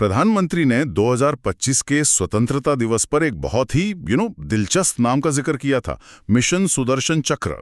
प्रधानमंत्री ने 2025 के स्वतंत्रता दिवस पर एक बहुत ही दिलचस्प नाम का जिक्र किया था, मिशन सुदर्शन चक्र।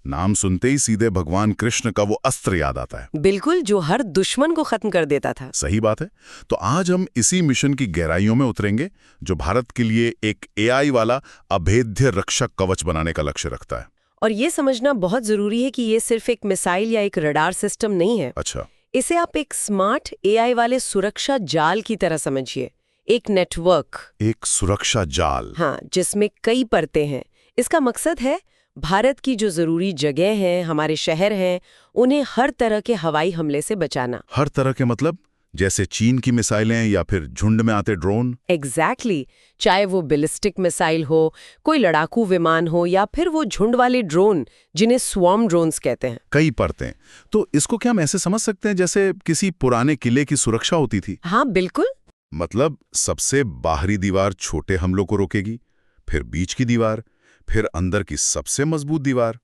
नाम सुनते ही सीधे भगवान कृष्ण का वो अस्त्र याद आता है। बिल्कुल, जो हर दुश्मन को खत्म कर देता था। सही बात है। तो आज हम इसी मिशन की गहराइयों में उतरेंगे, जो भारत के लिए एक एआई वाला अभेद्य रक्षक कवच बनाने का लक्ष्य रखता है। और ये समझना बहुत जरूरी है कि ये सिर्फ एक मिसाइल या एक रडार सिस्टम नहीं है। अच्छा। इसे आप एक स्मार्ट एआई वाले सुरक्षा जाल की तरह समझिए, एक नेटवर्क। एक सुरक्षा जाल। हाँ, जिसमें कई परतें हैं। इसका मकसद है भारत की जो जरूरी जगह हैं, हमारे शहर हैं, उन्हें हर तरह के हवाई हमले से बचाना। हर तरह के मतलब जैसे चीन की मिसाइलें या फिर झुंड में आते ड्रोन। एग्जैक्टली। चाहे वो बैलिस्टिक मिसाइल हो, कोई लड़ाकू विमान हो, या फिर वो झुंड वाले ड्रोन जिन्हें स्वॉर्म ड्रोन्स कहते हैं। कई परतें। तो इसको क्या हम ऐसे समझ सकते हैं जैसे किसी पुराने किले की सुरक्षा होती थी? हाँ बिल्कुल। मतलब सबसे बाहरी दीवार छोटे हमलों को रोकेगी, फिर बीच की दीवार, फिर अंदर की सबसे मजबूत दीवार।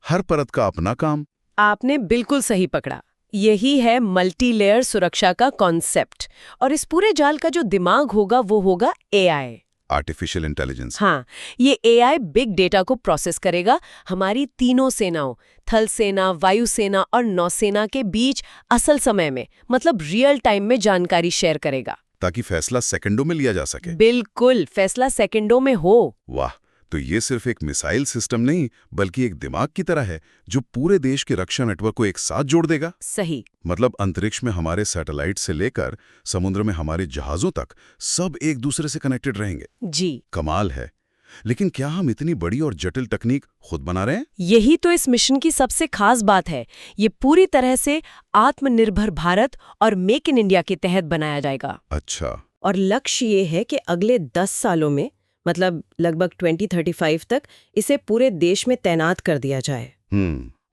हर परत का अपना काम। आपने बिल्कुल सही पकड़ा। यही है मल्टी लेयर सुरक्षा का कॉन्सेप्ट। और इस पूरे जाल का जो दिमाग होगा वो होगा एआई, आर्टिफिशियल इंटेलिजेंस। हाँ, ये एआई बिग डेटा को प्रोसेस करेगा, हमारी तीनों सेनाओं, थल सेना, वायुसेना और नौसेना के बीच असल समय में, मतलब रियल टाइम में जानकारी शेयर करेगा, ताकि फैसला सेकंडों में लिया जा सके। बिल्कुल, फैसला सेकंडों में हो। वाह, तो ये सिर्फ एक मिसाइल सिस्टम नहीं बल्कि एक दिमाग की तरह है जो पूरे देश के रक्षा नेटवर्क को एक साथ जोड़ देगा। सही। मतलब अंतरिक्ष में हमारे सैटेलाइट से लेकर समुद्र में हमारे जहाजों तक सब एक दूसरे से कनेक्टेड रहेंगे। जी। कमाल है। लेकिन क्या हम इतनी बड़ी और जटिल तकनीक खुद बना रहे हैं? यही तो इस मिशन की सबसे खास बात है। ये पूरी तरह से आत्मनिर्भर भारत और मेक इन इंडिया के तहत बनाया जाएगा। अच्छा। और लक्ष्य ये है कि अगले 10 सालों में, मतलब लगभग 2035 तक, इसे पूरे देश में तैनात कर दिया जाए।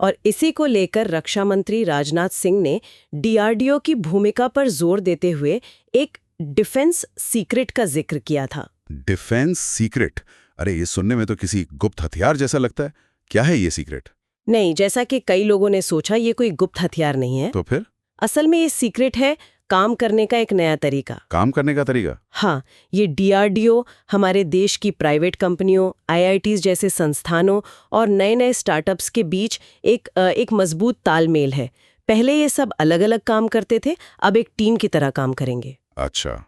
और इसी को लेकर रक्षा मंत्री राजनाथ सिंह ने डीआरडीओ की भूमिका पर जोर देते हुए एक डिफेंस सीक्रेट का जिक्र किया था। Defence secret? अरे ये सुनने में तो किसी गुप्त हथियार जैसा लगता है। क्या है ये सीक्रेट? नहीं, जैसा कि कई लोगों ने सोचा, ये कोई गुप्त हथियार नहीं है। तो फिर? असल में ये सीक्रेट है काम करने का एक नया तरीका। काम करने का तरीका? हाँ, ये डीआरडीओ हमारे देश की प्राइवेट कंपनियों, आईआईटीज जैसे संस्थानों और नए नए स्टार्टअप्स के बीच एक मजबूत तालमेल है। पहले ये सब अलग अलग काम करते थे, अब एक टीम की तरह काम करेंगे। अच्छा,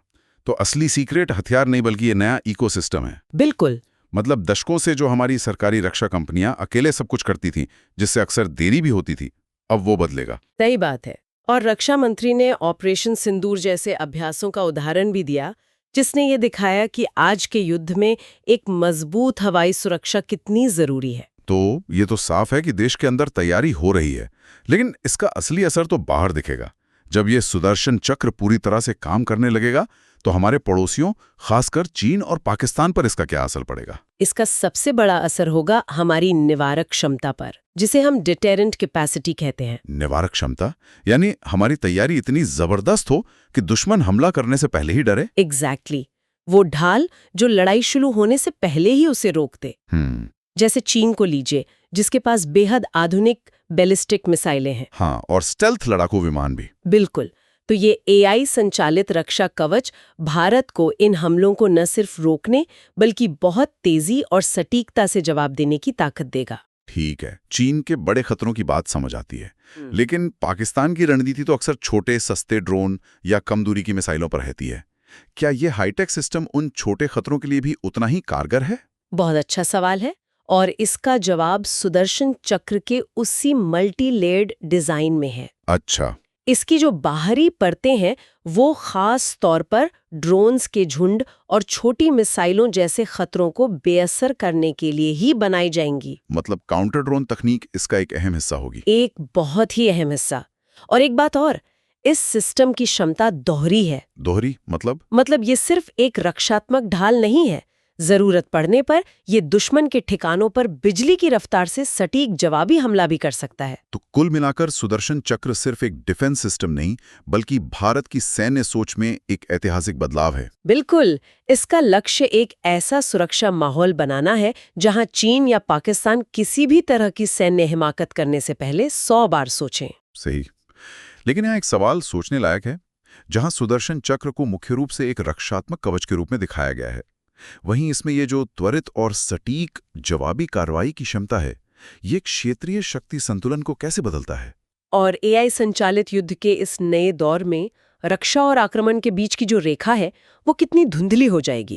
तो असली सीक्रेट हथियार नहीं बल्कि ये नया इकोसिस्टम है। बिल्कुल। मतलब दशकों से जो हमारी सरकारी रक्षा कंपनियां अकेले सब कुछ करती थी, जिससे अक्सर देरी भी होती थी, अब वो बदलेगा। सही बात है। और रक्षा मंत्री ने ऑपरेशन सिंदूर जैसे अभ्यासों का उदाहरण भी दिया, जिसने ये दिखाया कि आज के युद्ध में एक मजबूत हवाई सुरक्षा कितनी जरूरी है। तो ये तो साफ है कि देश के अंदर तैयारी हो रही है, लेकिन इसका असली असर तो बाहर दिखेगा। जब ये सुदर्शन चक्र पूरी तरह से काम करने लगेगा तो हमारे पड़ोसियों, खासकर चीन और पाकिस्तान पर इसका क्या असर पड़ेगा? इसका सबसे बड़ा असर होगा हमारी निवारक क्षमता पर, जिसे हम डिटेरेंट कैपेसिटी कहते हैं। निवारक क्षमता यानी हमारी तैयारी इतनी जबरदस्त हो कि दुश्मन हमला करने से पहले ही डरे। एग्जैक्टली। वो ढाल जो लड़ाई शुरू होने से पहले ही उसे रोक दे। जैसे चीन को लीजिए, जिसके पास बेहद आधुनिक बैलिस्टिक मिसाइलें हैं। हाँ, और स्टेल्थ लड़ाकू विमान भी। बिल्कुल। तो ये एआई संचालित रक्षा कवच भारत को इन हमलों को न सिर्फ रोकने बल्कि बहुत तेजी और सटीकता से जवाब देने की ताकत देगा। ठीक है, चीन के बड़े खतरों की बात समझ आती है, लेकिन पाकिस्तान की रणनीति तो अक्सर छोटे सस्ते ड्रोन या कम दूरी की मिसाइलों पर रहती है। क्या ये हाईटेक सिस्टम उन छोटे खतरों के लिए भी उतना ही कारगर है? बहुत अच्छा सवाल है, और इसका जवाब सुदर्शन चक्र के उसी मल्टी लेयर्ड डिजाइन में है। अच्छा। इसकी जो बाहरी परतें हैं वो खास तौर पर ड्रोन्स के झुंड और छोटी मिसाइलों जैसे खतरों को बेअसर करने के लिए ही बनाई जाएंगी। मतलब काउंटर ड्रोन तकनीक इसका एक अहम हिस्सा होगी। एक बहुत ही अहम हिस्सा। और एक बात और, इस सिस्टम की क्षमता दोहरी है। दोहरी मतलब ये सिर्फ एक रक्षात्मक ढाल नहीं है। जरूरत पड़ने पर ये दुश्मन के ठिकानों पर बिजली की रफ्तार से सटीक जवाबी हमला भी कर सकता है। तो कुल मिलाकर सुदर्शन चक्र सिर्फ एक डिफेंस सिस्टम नहीं बल्कि भारत की सैन्य सोच में एक ऐतिहासिक बदलाव है। बिल्कुल। इसका लक्ष्य एक ऐसा सुरक्षा माहौल बनाना है जहां चीन या पाकिस्तान किसी भी तरह की सैन्य हिमाकत करने से पहले 100 बार सोचें। सही। लेकिन यहाँ एक सवाल सोचने लायक है जहां सुदर्शन चक्र को मुख्य रूप से एक रक्षात्मक कवच के रूप में दिखाया गया है, वहीं इसमें ये जो त्वरित और सटीक जवाबी कार्रवाई की क्षमता है, ये क्षेत्रीय शक्ति संतुलन को कैसे बदलता है? और एआई संचालित युद्ध के इस नए दौर में रक्षा और आक्रमण के बीच की जो रेखा है वो कितनी धुंधली हो जाएगी?